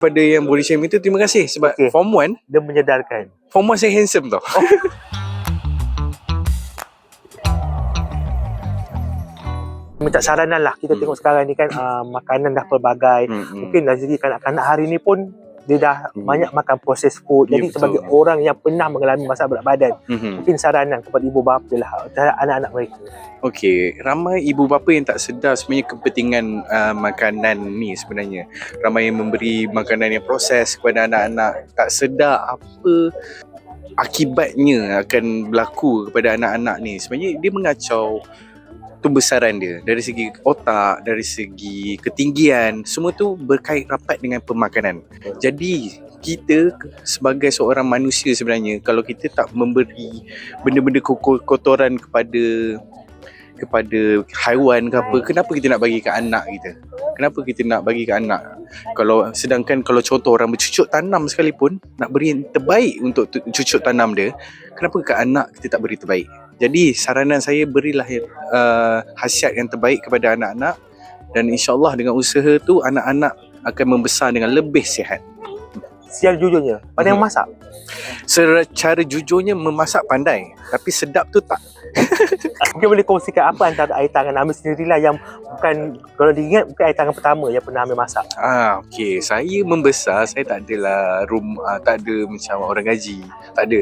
Pada yang body shaming tu, terima kasih sebab form 1 dia menyedarkan. Form 1 saya handsome tau. Minta saranan lah. Kita tengok sekarang ni kan makanan dah pelbagai. Mungkin dari segi kanak-kanak hari ni pun dia dah banyak makan processed food. Jadi sebagai orang yang pernah mengalami masalah berat badan, mungkin saranan kepada ibu bapa lah terhadap anak-anak mereka. Okey, ramai ibu bapa yang tak sedar sebenarnya kepentingan makanan ni sebenarnya. Ramai yang memberi makanan yang proses kepada anak-anak, tak sedar apa akibatnya akan berlaku kepada anak-anak ni. Sebenarnya dia mengacau tumbesaran dia dari segi otak, dari segi ketinggian, semua tu berkait rapat dengan pemakanan. Jadi kita sebagai seorang manusia sebenarnya, kalau kita tak memberi benda-benda kotoran kepada haiwan ke apa, kenapa kita nak bagi ke anak kita? Kenapa kita nak bagi ke anak? Sedangkan kalau contoh orang bercucuk tanam sekalipun, nak beri yang terbaik untuk cucuk tanam dia, kenapa ke anak kita tak beri terbaik? Jadi saranan saya, berilah khasiat yang terbaik kepada anak-anak, dan insyaAllah dengan usaha tu anak-anak akan membesar dengan lebih sihat. Secara jujurnya, pandai memasak? Secara jujurnya memasak pandai, tapi sedap tu tak. Mungkin boleh kongsikan apa antara air tangan Amir sendirilah yang bukan, kalau diingat, bukan air tangan pertama yang pernah Amir masak? Okey, saya membesar, saya tak adalah tak ada macam orang gaji, tak ada.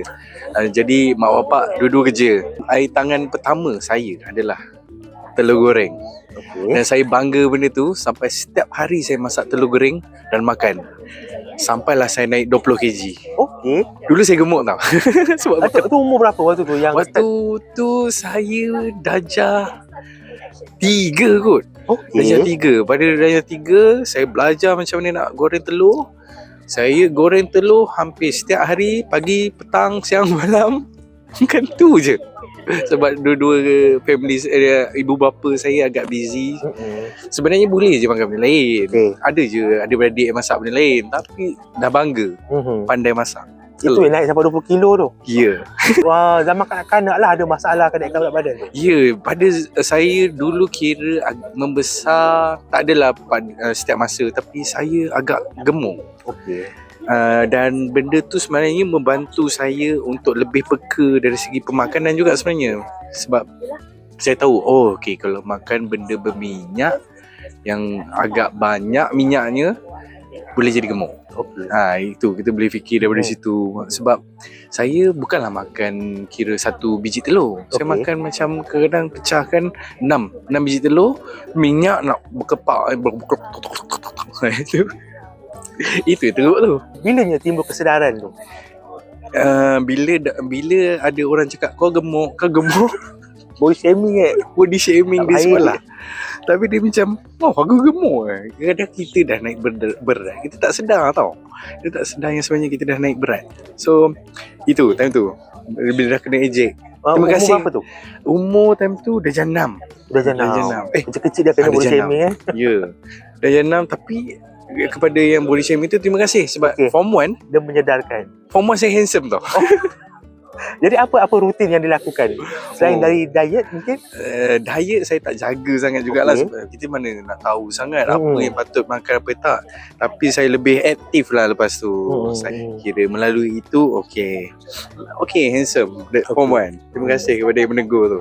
Jadi mak bapak dua-dua kerja. Air tangan pertama saya adalah telur goreng. Dan saya bangga benda tu, sampai setiap hari saya masak telur goreng dan makan. Sampailah saya naik 20 kg. Okey. Dulu saya gemuk tau. Sebab tu umur berapa waktu tu? Waktu tu saya darjah 3 kot. Darjah 3. Pada darjah 3 saya belajar macam mana nak goreng telur. Saya goreng telur hampir setiap hari, pagi, petang, siang, malam. Bukan tu je. Sebab dua-dua family ibu bapa saya agak busy. Sebenarnya boleh je makan benda lain. Ada je adik-beradik yang masak benda lain, tapi dah bangga pandai masak. Itu yang naik sampai 20 kilo tu? Ya. Wah, zaman kanak-kanak lah ada masalah kenaikan berat badan tu? Ya, pada saya dulu kira membesar tak adalah setiap masa, tapi saya agak gemuk. Okey. Dan benda tu sebenarnya membantu saya untuk lebih peka dari segi pemakanan juga sebenarnya. Sebab saya tahu, okey, kalau makan benda berminyak yang agak banyak minyaknya, boleh jadi gemuk. Itu kita boleh fikir daripada situ. Sebab saya bukanlah makan kira 1 biji telur. Saya makan macam kadang pecahkan 6 biji telur, minyak nak berkepak. Itu teruk tu. Bilanya timbul kesedaran tu? Bila ada orang cakap kau gemuk. Body shaming Body shaming dia sekolah. Tapi dia macam, aku gemuk. Kadang kita dah naik berat, kita tak sedar tau. Kita tak sedar yang sebenarnya kita dah naik berat. So itu time tu bila dah kena ejek. Terima kasih. Umur berapa tu? Umur time tu darjah 6. Darjah 6. Kecil-kecil dah kena body shaming Ya. Darjah 6, tapi kepada yang body shaming tu, terima kasih sebab form 1 dia menyedarkan. Form 1 saya handsome tau. Jadi apa rutin yang dilakukan? Selain dari diet mungkin? Diet saya tak jaga sangat jugalah. Sebab kita mana nak tahu sangat apa yang patut makan, apa tak. Tapi saya lebih aktif lah lepas tu. Saya kira melalui itu, okey handsome. Form 1. Terima kasih kepada yang menegur tu.